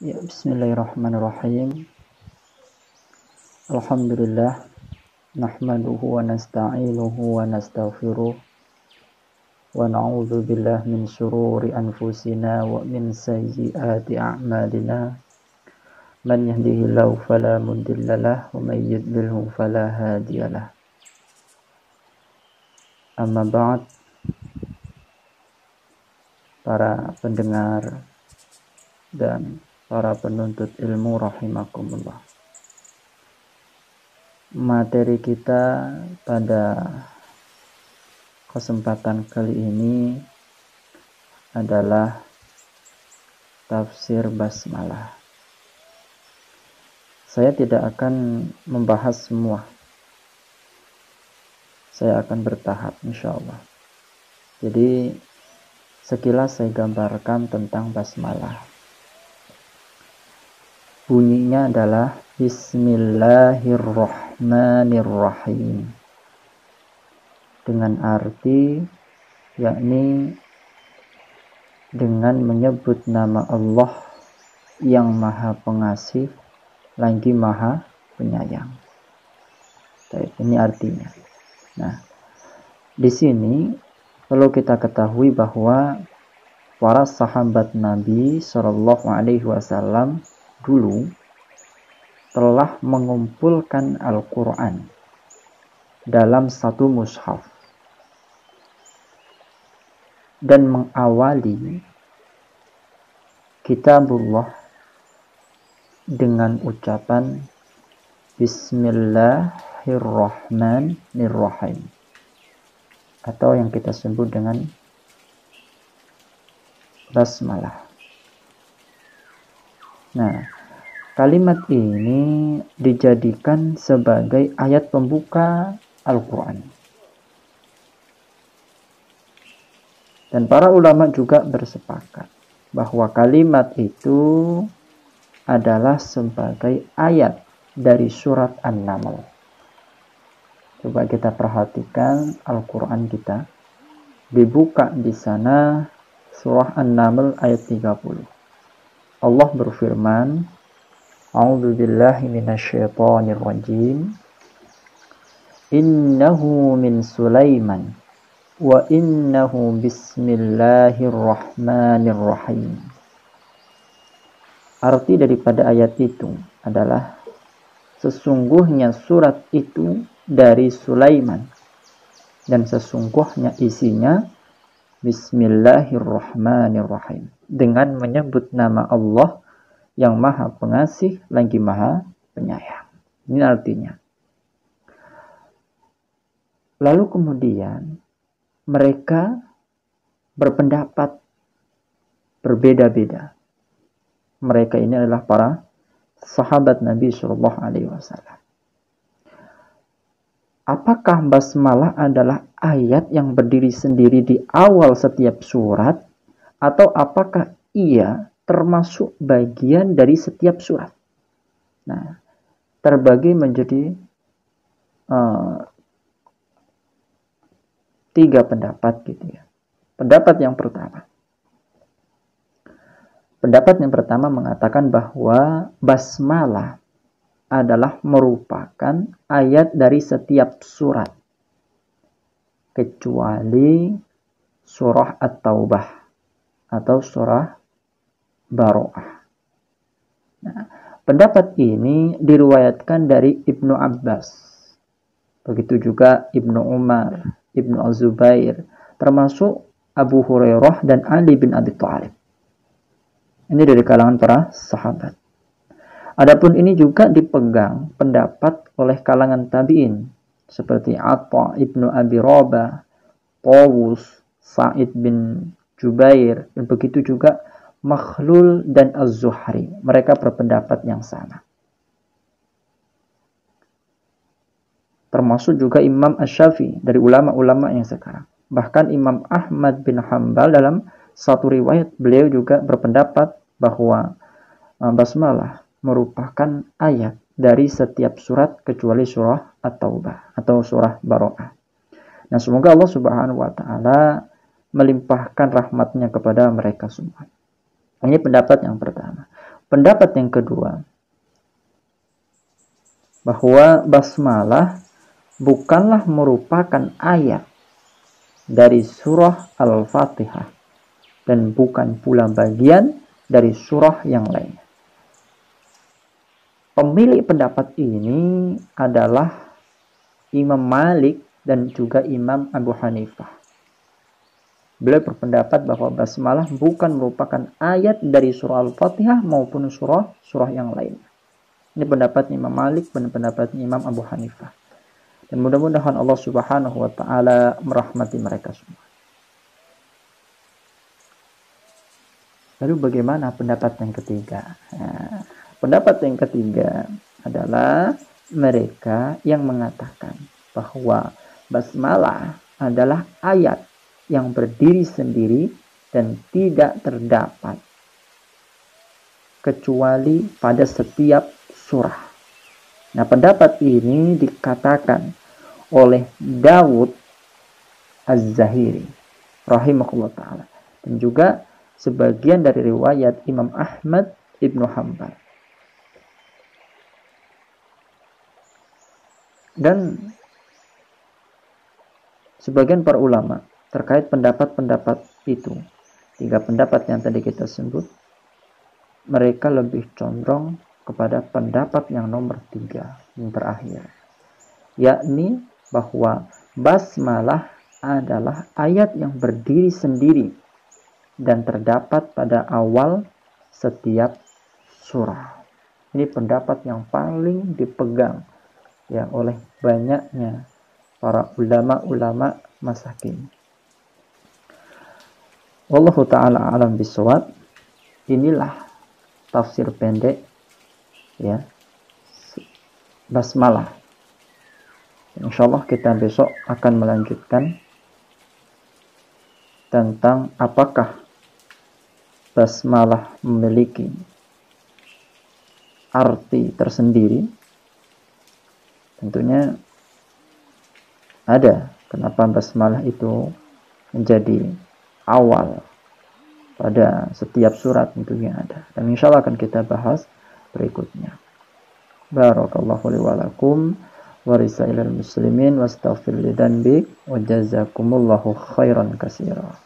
Ya, bismillahirrahmanirrahim. Alhamdulillah, nahmaduhu wa nasta'inuhu wa nastaghfiruh wa na'udzu billahi min syururi anfusina wa min sayyiati a'malina. Man yahdihillahu fala mudhillalah wa may yudlilhu fala hadiyalah. Amma ba'd, para pendengar dan para penuntut ilmu rahimakumullah. Materi kita pada kesempatan kali ini adalah tafsir basmalah. Saya tidak akan membahas semua. Saya akan bertahap insyaallah. Jadi sekilas saya gambarkan tentang basmalah. Bunyinya adalah Bismillahirrahmanirrahim, dengan arti yakni dengan menyebut nama Allah yang Maha Pengasih lagi Maha Penyayang. Ini artinya. Nah, di sini perlu kita ketahui bahwa para sahabat Nabi Shallallahu Alaihi Wasallam dulu telah mengumpulkan Al-Quran dalam satu mushaf dan mengawali kitabullah dengan ucapan Bismillahirrahmanirrahim, atau yang kita sebut dengan basmalah. Nah, kalimat ini dijadikan sebagai ayat pembuka Al-Quran. Dan para ulama juga bersepakat bahwa kalimat itu adalah sebagai ayat dari surat An-Naml. Coba kita perhatikan Al-Quran kita. Dibuka di sana surah An-Naml ayat 30. Allah berfirman, A'udzu billahi minasyaitonir rajim. Innahu min Sulaiman wa innahu bismillahirrahmanirrahim. Arti daripada ayat itu adalah sesungguhnya surat itu dari Sulaiman dan sesungguhnya isinya Bismillahirrahmanirrahim, dengan menyebut nama Allah yang Maha Pengasih lagi Maha Penyayang. Ini artinya. Lalu kemudian mereka berpendapat berbeda-beda. Mereka ini adalah para sahabat Nabi Shallallahu Alaihi Wasallam. Apakah basmalah adalah ayat yang berdiri sendiri di awal setiap surat, atau apakah ia termasuk bagian dari setiap surat? Nah, terbagi menjadi 3 pendapat gitu ya. Pendapat yang pertama mengatakan bahwa basmalah adalah merupakan ayat dari setiap surat kecuali surah At-Taubah atau surah Baro'ah. Nah, pendapat ini diriwayatkan dari Ibnu Abbas, begitu juga Ibnu Umar, Ibnu Az-Zubair, termasuk Abu Hurairah dan Ali bin Abi Thalib. Ini dari kalangan para sahabat. Adapun ini juga dipegang pendapat oleh kalangan tabi'in seperti Atha ibnu Abi Rabah, Tawus, Sa'id bin Jubair, dan begitu juga Makhlul dan Az-Zuhri. Mereka berpendapat yang sama. Termasuk juga Imam Asy-Syafi'i dari ulama-ulama yang sekarang. Bahkan Imam Ahmad bin Hanbal dalam satu riwayat beliau juga berpendapat bahwa basmalah merupakan ayat dari setiap surat kecuali surah At-Taubah atau surah Baro'ah. Nah, semoga Allah Subhanahu wa taala melimpahkan rahmatnya kepada mereka semua. Ini pendapat yang pertama. Pendapat yang kedua, bahwa basmalah bukanlah merupakan ayat dari surah Al-Fatihah dan bukan pula bagian dari surah yang lain. Pemilik pendapat ini adalah Imam Malik dan juga Imam Abu Hanifah. Beliau berpendapat bahwa basmalah bukan merupakan ayat dari surah Al-Fatihah maupun surah yang lain. Ini pendapat Imam Malik dan pendapat Imam Abu Hanifah. Dan mudah-mudahan Allah Subhanahu wa taala merahmati mereka semua. Lalu bagaimana pendapat yang ketiga? Nah, pendapat yang ketiga adalah mereka yang mengatakan bahwa basmalah adalah ayat yang berdiri sendiri dan tidak terdapat kecuali pada setiap surah. Nah, pendapat ini dikatakan oleh Dawud Az-Zahiri rahimahullah ta'ala dan juga sebagian dari riwayat Imam Ahmad Ibnu Hanbal. Dan sebagian para ulama terkait pendapat-pendapat itu, 3 pendapat yang tadi kita sebut, mereka lebih condong kepada pendapat yang nomor 3 yang terakhir, yakni bahwa basmalah adalah ayat yang berdiri sendiri dan terdapat pada awal setiap surah. Ini pendapat yang paling dipegang ya oleh banyaknya para ulama-ulama masa kini. Wallahu ta'ala alam bisawab. Inilah tafsir pendek ya basmalah. Insyaallah kita besok akan melanjutkan tentang apakah basmalah memiliki arti tersendiri. Tentunya ada kenapa basmalah itu menjadi awal pada setiap surat, tentunya ada. Dan insyaallah akan kita bahas berikutnya. Barakallahu li wa lakum wa risailal muslimin wastaghfir li dzanbi wa jazakumullahu khairan katsira.